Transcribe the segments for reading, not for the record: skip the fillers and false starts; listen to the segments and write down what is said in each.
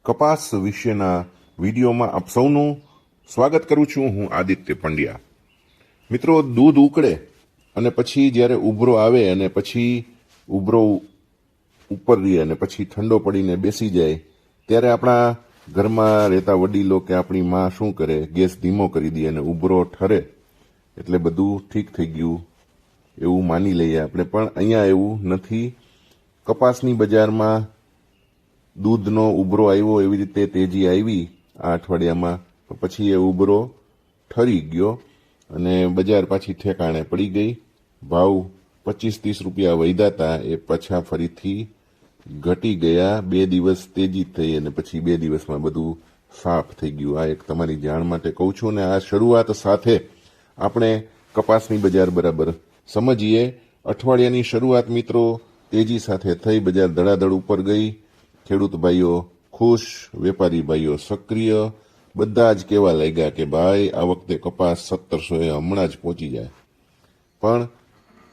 કપાસ વિશેના વિડીયોમાં આપ સૌનું સ્વાગત કરું છું. હું આદિત્ય પંડ્યા. મિત્રો, દૂધ ઉકળે અને પછી જ્યારે ઉભરો આવે અને પછી ઉભરો ઉપર રહે અને પછી ઠંડો પડીને બેસી જાય ત્યારે આપણા ઘરમાં રહેતા વડીલો કે આપણી માં શું કરે, ગેસ ધીમો કરી દે અને ઉભરો ઠરે એટલે બધું ઠીક થઈ ગયું એવું માની લઈએ આપણે. પણ અહીંયા એવું નથી. કપાસની બજારમાં દૂધનો ઉભરો આવ્યો, એવી રીતે તેજી આવી આ અઠવાડિયામાં, તો પછી એ ઉભરો ઠરી ગયો અને બજાર પાછી ઠેકાણે પડી ગઈ. ભાવ 25-30 રૂપિયા વધ્યા હતા, એ પાછા ફરીથી ઘટી ગયા. 2 દિવસ તેજી થઈ અને પછી 2 દિવસમાં બધું સાફ થઈ ગયું. આ એક તમારી જાણ માટે કહું છું. અને આ શરૂઆત સાથે આપણે કપાસની બજાર બરાબર સમજીએ. અઠવાડિયાની શરૂઆત મિત્રો તેજી સાથે થઈ, બજાર ધડાધડ ઉપર ગઈ. ખેડૂત ભાઈઓ ખુશ, વેપારી ભાઈઓ સક્રિય, બધા જ કહેવા લાગ્યા કે ભાઈ આ વખતે કપાસ 1700 હમણાં જ પહોંચી જાય. પણ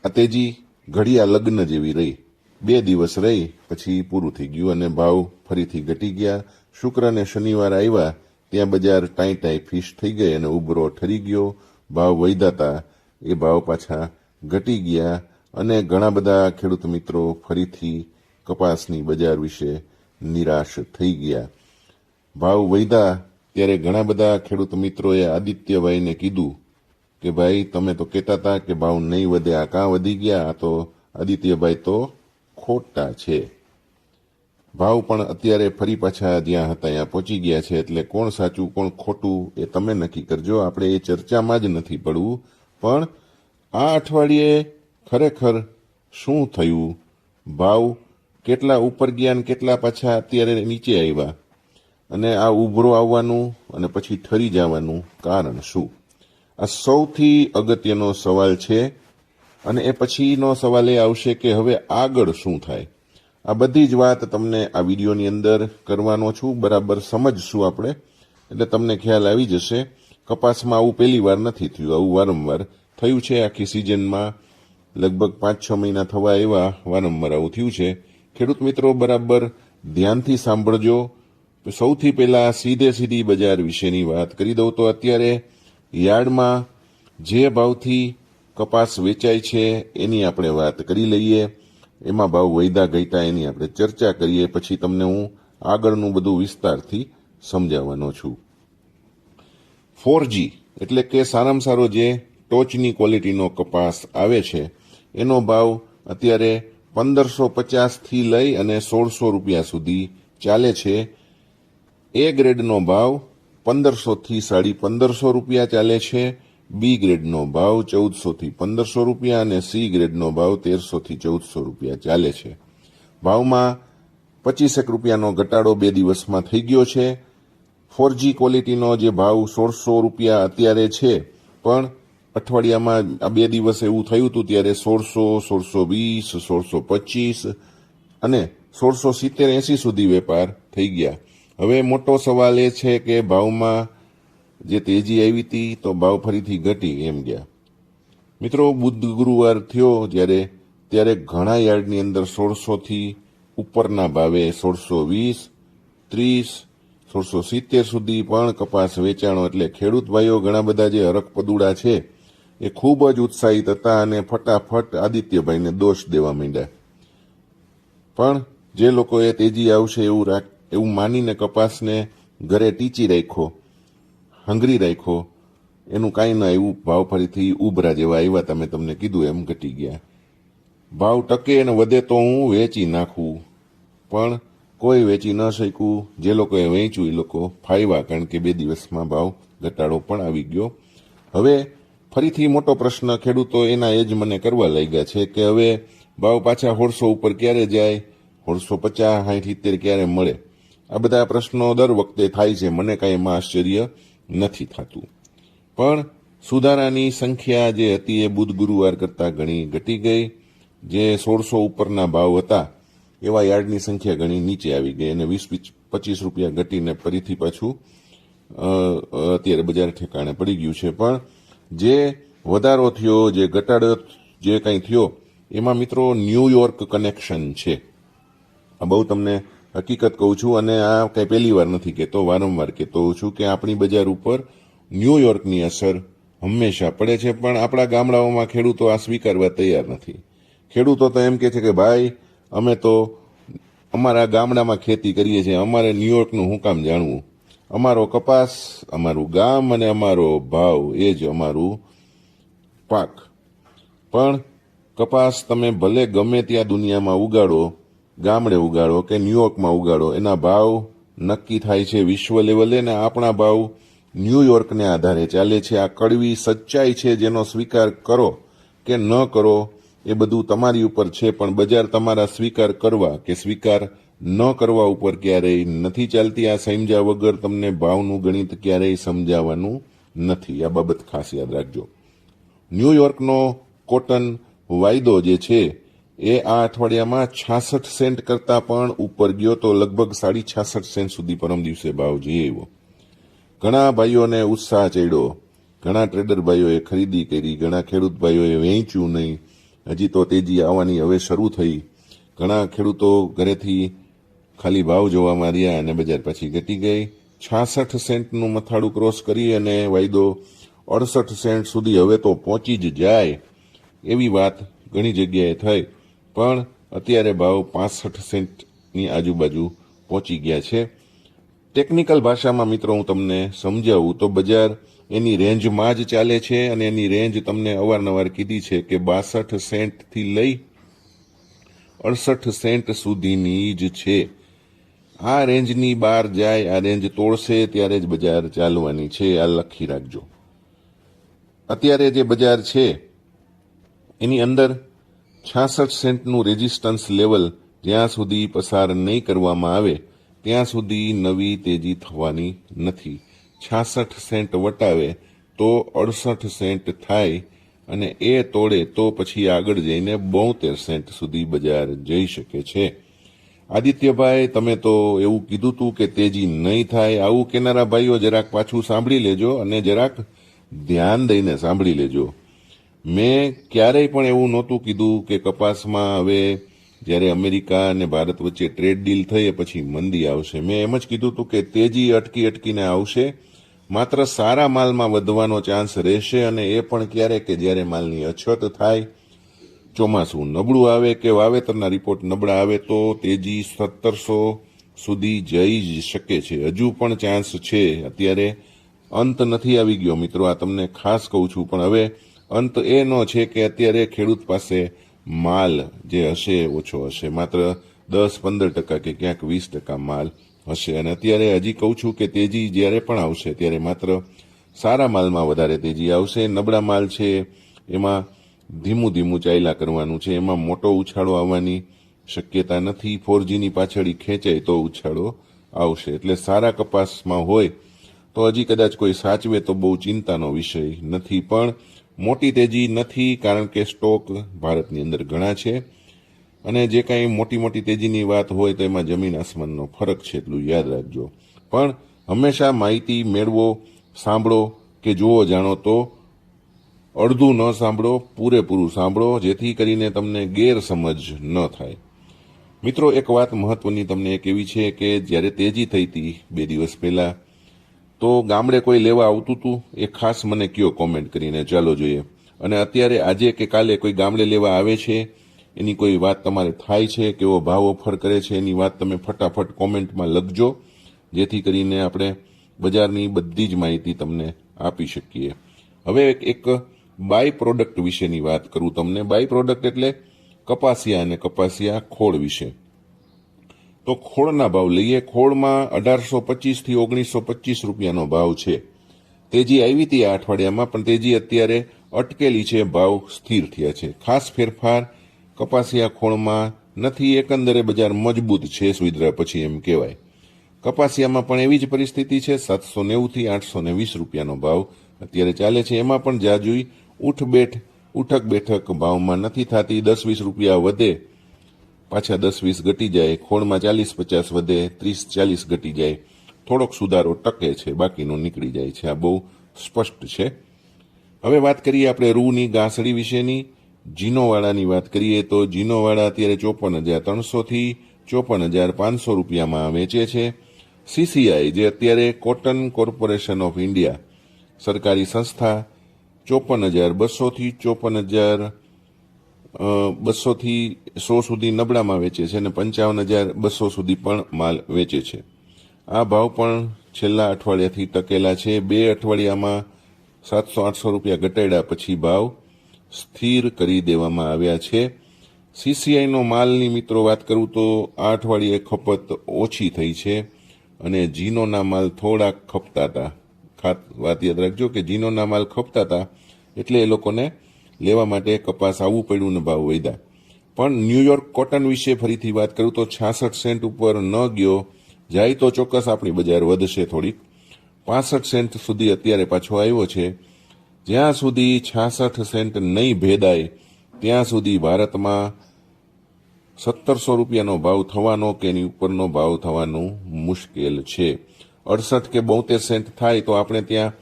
આ તેજી ઘડિયા લગ્ન જેવી રહી. 2 દિવસ રહી પછી પૂરું થઈ ગયું અને ભાવ ફરીથી ઘટી ગયા. શુક્ર અને શનિવાર આવ્યા ત્યાં બજાર ટાઈ ફિશ થઈ ગઈ અને ઉભરો ઠરી ગયો. ભાવ વધ્યા હતા એ ભાવ પાછા ઘટી ગયા અને ઘણા બધા ખેડૂત મિત્રો ફરીથી કપાસની બજાર વિશે નિરાશ થઈ ગયા. ભાવ વધ્યા ત્યારે ઘણા બધા ખેડૂત મિત્રોએ આદિત્યભાઈને કીધું કે ભાઈ તમે તો કહેતા હતા કે ભાવ નહીં વધે, આ કાં વધી ગયા? આ તો આદિત્યભાઈ તો ખોટા છે. ભાવ પણ અત્યારે ફરી પાછા જ્યાં હતા ત્યાં પહોંચી ગયા છે. એટલે કોણ સાચું કોણ ખોટું એ તમે નક્કી કરજો. આપણે એ ચર્ચામાં જ નથી પડવું. પણ આ અઠવાડિયે ખરેખર શું થયું, ભાવ કેટલા ઉપર ગયા અને કેટલા પાછા અત્યારે નીચે આવ્યા, અને આ ઉભરો આવવાનું અને પછી ઠરી જવાનું કારણ શું? આ સૌથી અગત્યનો સવાલ છે. અને એ પછીનો સવાલ એ આવશે કે હવે આગળ શું થાય. આ બધી જ વાત તમને આ વિડીયોની અંદર કરવાનો છું. બરાબર સમજશું આપણે એટલે તમને ખ્યાલ આવી જશે. કપાસમાં આવું પહેલી વાર નથી થયું, આવું વારંવાર થયું છે. આખી સિઝનમાં લગભગ 5-6 મહિના થવા એવા વારંવાર આવું થયું છે. ખેડૂત મિત્રો બરાબર ધ્યાનથી સાંભળજો. સૌથી પહેલા સીધી બજાર વિશેની વાત કરી દઉં તો અત્યારે યાર્ડમાં જે ભાવથી કપાસ વેચાય છે એની આપણે વાત કરી લઈએ. એમાં ભાવ વધ્યા ઘટ્યા એની આપણે ચર્ચા કરીએ. પછી તમને હું આગળનું બધું વિસ્તારથી સમજાવવાનો છું. 4G એટલે કે સારામાં સારો જે ટોચની ક્વોલિટીનો કપાસ આવે છે એનો ભાવ અત્યારે 1550 થી લઈ અને 1600 રૂપિયા સુધી ચાલે છે. એ ગ્રેડનો ભાવ 1500 થી 1550 રૂપિયા ચાલે છે. બી ગ્રેડનો ભાવ 1400 થી 1500 રૂપિયા અને સી ગ્રેડનો ભાવ 1300 થી 1400 રૂપિયા ચાલે છે. ભાવમાં 25 રૂપિયાનો ઘટાડો 2 દિવસમાં થઈ ગયો છે. 4G ક્વોલિટીનો જે ભાવ 1600 રૂપિયા અત્યારે છે, પણ અઠવાડિયામાં આ 2 દિવસ એવું થયું હતું ત્યારે 1600, 1620, 1625 અને 1670-80 સુધી વેપાર થઈ ગયા. હવે મોટો સવાલ એ છે કે ભાવમાં જે તેજી આવી હતી તો ભાવ ફરીથી ઘટી એમ ગયા. મિત્રો, બુધ ગુરુવાર થયો ત્યારે ઘણા યાર્ડની અંદર 1600 થી ઉપરના ભાવે 1620, 30, 1670 સુધી પણ કપાસ વેચાણો. એટલે ખેડૂત ભાઈઓ ઘણા બધા જે હરકપદુડા છે એ ખૂબ જ ઉત્સાહિત હતા અને ફટાફટ આદિત્યભાઈને દોષ દેવા માંડ્યા. પણ જે લોકોએ તેજી આવશે એવું માનીને કપાસને ઘરે ટીચી રાખ્યો, હંગરી રાખ્યો, એનું કાંઈ ન આવ્યું. ભાવ ફરીથી ઉભરા જેવા આવ્યા. તમે તમને કીધું એમ ઘટી ગયા. ભાવ ટકે અને વધે તો હું વેચી નાખું, પણ કોઈ વેચી ન શક્યું. જે લોકોએ વેચ્યું એ લોકો ફાયવા, કારણ કે 2 દિવસમાં ભાવ ઘટાડો પણ આવી ગયો. હવે ફરીથી મોટો પ્રશ્ન ખેડૂતો એના એ જ મને કરવા લાગ્યા છે કે હવે ભાવ પાછા 150 ઉપર ક્યારે જાય, 150, 60, 70 ક્યારે મળે? આ બધા પ્રશ્નો દર વખતે થાય છે. મને કાંઈ એમાં આશ્ચર્ય નથી થતું. પણ સુધારાની સંખ્યા જે હતી એ બુધ ગુરુવાર કરતાં ઘણી ઘટી ગઈ. જે 1600 ઉપરના ભાવ હતા એવા યાર્ડની સંખ્યા ઘણી નીચે આવી ગઈ અને 20-25 રૂપિયા ઘટીને ફરીથી પાછું અત્યારે બજાર ઠેકાણે પડી ગયું છે. પણ જે વધારો થયો, જે ઘટાડો જે કંઈ થયો એમાં મિત્રો ન્યુયોર્ક કનેક્શન છે. આ બહુ તમને હકીકત કહું છું, અને આ કંઈ પહેલી વાર નથી કહેતો, વારંવાર કહેતો હોઉં છું કે આપણી બજાર ઉપર ન્યૂયોર્કની અસર હંમેશા પડે છે. પણ આપણા ગામડાઓમાં ખેડૂતો આ સ્વીકારવા તૈયાર નથી. ખેડૂતો તો એમ કહે છે કે ભાઈ અમે તો અમારા ગામડામાં ખેતી કરીએ છીએ, અમારે ન્યૂયોર્કનું શું કામ જાણવું? અમારો કપાસ, અમારું ગામ અને અમારો ભાવ એ જ અમારું પાક. પણ કપાસ તમે ભલે ગમે ત્યાં દુનિયામાં ઉગાડો, ગામડે ઉગાડો કે ન્યૂયોર્કમાં ઉગાડો, એના ભાવ નક્કી થાય છે વિશ્વ લેવલે, ને આપણા ભાવ ન્યૂયોર્કને આધારે ચાલે છે. આ કડવી સચ્ચાઈ છે, જેનો સ્વીકાર કરો કે ન કરો એ બધું તમારી ઉપર છે, પણ બજાર તમારા સ્વીકાર કરવા કે સ્વીકાર ન કરવા ઉપર ક્યારેય નથી ચાલતી. આ સમજ્યા વગર તમને ભાવનું ગણિત ક્યારેય સમજાવવાનું નથી. આ બાબત ખાસ યાદ રાખજો. ન્યૂયોર્કનો કોટન વાયદો જે છે એ આ અઠવાડિયામાં 66 સેન્ટ કરતાં પણ ઉપર ગયો, તો લગભગ 66.5 સેન્ટ સુધી પરમ દિવસે ભાવ જઈ આવ્યો. ઘણા ભાઈઓને ઉત્સાહ ચડ્યો, ઘણા ટ્રેડર ભાઈઓએ ખરીદી કરી, ઘણા ખેડૂત ભાઈઓએ વેચ્યું નહીં, હજી તો તેજી આવવાની હવે શરૂ થઈ. ઘણા ખેડૂતો ઘરેથી ખાલી ભાવ જોવા માર્યા અને બજાર પાછી ઘટી ગઈ. 66 સેન્ટનું મથાળું ક્રોસ કરી અને વાયદો 68 સેન્ટ સુધી હવે તો પહોંચી જ જાય એવી વાત ઘણી જગ્યાએ થઈ, પણ અત્યારે ભાવ 65 સેન્ટની આજુબાજુ પહોંચી ગયા છે. ટેકનિકલ ભાષામાં મિત્રો હું તમને સમજાવું તો બજાર એની રેન્જમાં જ ચાલે છે, અને એની રેન્જ તમને અવારનવાર કીધી છે કે 62 સેન્ટથી લઈ 68 સેન્ટ સુધીની જ છે. આ રેન્જની બહાર જાય, આ રેન્જ તોડશે ત્યારે જ બજાર ચાલવાની છે, આ લખી રાખજો. અત્યારે જે બજાર છે એની અંદર 66 સેન્ટનું રેઝિસ્ટન્સ લેવલ જ્યાં સુધી પસાર નહીં કરવામાં આવે ત્યાં સુધી નવી તેજી થવાની નથી. 66 સેન્ટ વટાવે તો 68 સેન્ટ થાય, અને એ તોડે તો પછી આગળ જઈને 72 સેન્ટ સુધી બજાર જઈ શકે છે. આદિત્યભાઈ, તમે તો એવું કીધું હતું કે તેજી નહીં થાય. આવું કેનારા ભાઈઓ જરાક પાછું સાંભળી લેજો, અને જરાક ધ્યાન દઈને સાંભળી લેજો. મેં ક્યારેય પણ એવું નહોતું કીધું કે કપાસમાં હવે જ્યારે અમેરિકા અને ભારત વચ્ચે ટ્રેડ ડીલ થઈ પછી મંદી આવશે. મેં એમ જ કીધું હતું કે તેજી અટકીને આવશે, માત્ર સારા માલમાં વધવાનો ચાન્સ રહેશે, અને એ પણ ક્યારે કે જ્યારે માલની અછત થાય, ચોમાસું નબળું આવે કે વાવેતરના રિપોર્ટ નબળા આવે તો તેજી 1700 સુધી જઈ જ શકે છે. હજુ પણ ચાન્સ છે. અત્યારે અંત નથી આવી ગયો મિત્રો, આ તમને ખાસ કહું છું. પણ હવે અંત એ ન છે કે અત્યારે ખેડૂત પાસે માલ જે હશે ઓછો હશે, માત્ર 10-15% કે ક્યાંક 20% માલ હશે. અને અત્યારે હજી કહું છું કે તેજી જ્યારે પણ આવશે ત્યારે માત્ર સારા માલમાં વધારે તેજી આવશે. નબળા માલ છે એમાં ધીમું ધીમું ચાલ્યા કરવાનું છે, એમાં મોટો ઉછાળો આવવાની શક્યતા નથી. 4Gની પાછળ ખેંચાય તો ઉછાળો આવશે. એટલે સારા કપાસમાં હોય તો હજી કદાચ કોઈ સાચવે તો બહુ ચિંતાનો વિષય નથી, પણ મોટી તેજી નથી, કારણ કે સ્ટોક ભારતની અંદર ઘણા છે, અને જે કાંઈ મોટી તેજીની વાત હોય તો એમાં જમીન આસમાનનો ફરક છે, એટલું યાદ રાખજો. પણ હંમેશા માહિતી મેળવો, સાંભળો કે જુઓ જાણો તો અડધું ન સાંભળો, પૂરેપૂરું સાંભળો, જેથી કરીને તમને ગેરસમજ ન થાય. મિત્રો, એક વાત મહત્વની તમને એક એવી છે કે જ્યારે તેજી થઈ હતી 2 દિવસ પહેલા, તો ગામડે કોઈ લેવા આવતું હતું? એ ખાસ મને કયો કોમેન્ટ કરીને, ચાલો જોઈએ. અને અત્યારે આજે કે કાલે કોઈ ગામડે લેવા આવે છે, એની કોઈ વાત તમારે થાય છે, કેવો ભાવ ઓફર કરે છે, એની વાત તમે ફટાફટ કોમેન્ટમાં લખજો, જેથી કરીને આપણે બજારની બધી જ માહિતી તમને આપી શકીએ. હવે એક બાય પ્રોડક્ટ વિશેની વાત કરું તમને. બાય પ્રોડક્ટ એટલે કપાસિયા અને કપાસિયા ખોળ વિશે. તો ખોળના ભાવ લઈએ. ખોળમાં 1825 થી 1925 રૂપિયાનો ભાવ છે. તેજી આવી હતી આ અઠવાડિયામાં, પણ તેજી અત્યારે અટકેલી છે, ભાવ સ્થિર થયા છે. ખાસ ફેરફાર કપાસિયા ખોળમાં નથી. એકંદરે બજાર મજબૂત છે સુધરા પછી એમ કહેવાય. કપાસિયામાં પણ એવી જ પરિસ્થિતિ છે. 790 થી 820 રૂપિયાનો ભાવ અત્યારે ચાલે છે. એમાં પણ જાજુઈ ઉઠક બેઠક ભાવમાં નથી થતી. 10-20 રૂપિયા વધે, પાછા 10-20 ઘટી જાય. ખોળમાં 40-50 વધે, 30-40 ઘટી જાય. થોડોક સુધારો ટકે છે, બાકીનું નીકળી જાય છે. આ બહુ સ્પષ્ટ છે. હવે વાત કરીએ આપણે રૂની ગાંસડી વિશેની. જીનોવાળાની વાત કરીએ તો જીનોવાળા અત્યારે 54,300 થી 54,500 રૂપિયામાં વેચે છે. સીસીઆઈ જે અત્યારે કોટન કોર્પોરેશન ઓફ ઇન્ડિયા સરકારી સંસ્થા 54,200 થી 54,200 થી 100 સુધી નબળામાં વેચે છે અને 55,200 સુધી પણ માલ વેચે છે. આ ભાવ પણ છેલ્લા અઠવાડિયાથી ટકેલા છે. 2 અઠવાડિયામાં 700-800 રૂપિયા ઘટાડ્યા પછી ભાવ સ્થિર કરી દેવામાં આવ્યા છે. સીસીઆઈનો માલની મિત્રો વાત કરું તો આ અઠવાડિયે ખપત ઓછી થઈ છે અને જીનોના માલ થોડાક ખપતા હતા. વાત યાદ રાખજો કે જીનોના માલ ખપતા હતા એટલે એ લોકોને લેવા માટે કપાસ આવવું પડ્યું ને ભાવ વધ્યા. પણ ન્યુયોર્ક કોટન વિશે ફરીથી વાત કરું તો 66 સેન્ટ ઉપર ન ગયો, જાય તો ચોક્કસ આપણી બજાર વધશે થોડીક. 65 સેન્ટ સુધી અત્યારે પાછો આવ્યો છે. જ્યાં સુધી 66 સેન્ટ નહીં ભેદાય ત્યાં સુધી ભારતમાં 1700 રૂપિયાનો ભાવ થવાનો કે એની ઉપરનો ભાવ થવાનું મુશ્કેલ છે. 68 કે 72 સેન્ટ થાય તો આપણે ત્યાં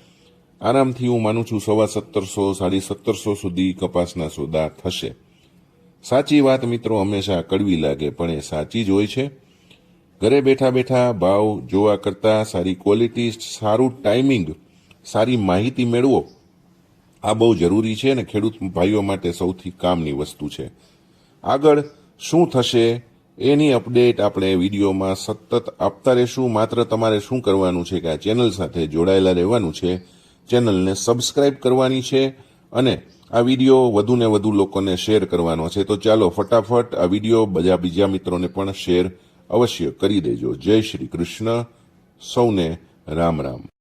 આરામથી હું માનું છું 1750, 1750 સુધી કપાસના સોદા થશે. સાચી વાત મિત્રો હંમેશા કડવી લાગે પણ એ સાચી જ હોય છે. ઘરે બેઠા બેઠા ભાવ જોવા કરતાં સારી ક્વોલિટી, સારું ટાઈમિંગ, સારી માહિતી મેળવો આ બહુ જરૂરી છે અને ખેડૂત ભાઈઓ માટે સૌથી કામની વસ્તુ છે. આગળ શું થશે એની અપડેટ આપણે વિડીયોમાં સતત આપતા રહેશું. માત્ર તમારે શું કરવાનું છે કે આ ચેનલ સાથે જોડાયેલા રહેવાનું છે, ચેનલને સબસ્ક્રાઇબ કરવાની છે અને આ વિડીયો વધુને વધુ લોકોને શેર કરવાનો છે. તો ચાલો ફટાફટ આ વિડીયો બીજા મિત્રોને પણ શેર અવશ્ય કરી દેજો. જય શ્રી કૃષ્ણ. સૌને રામ રામ.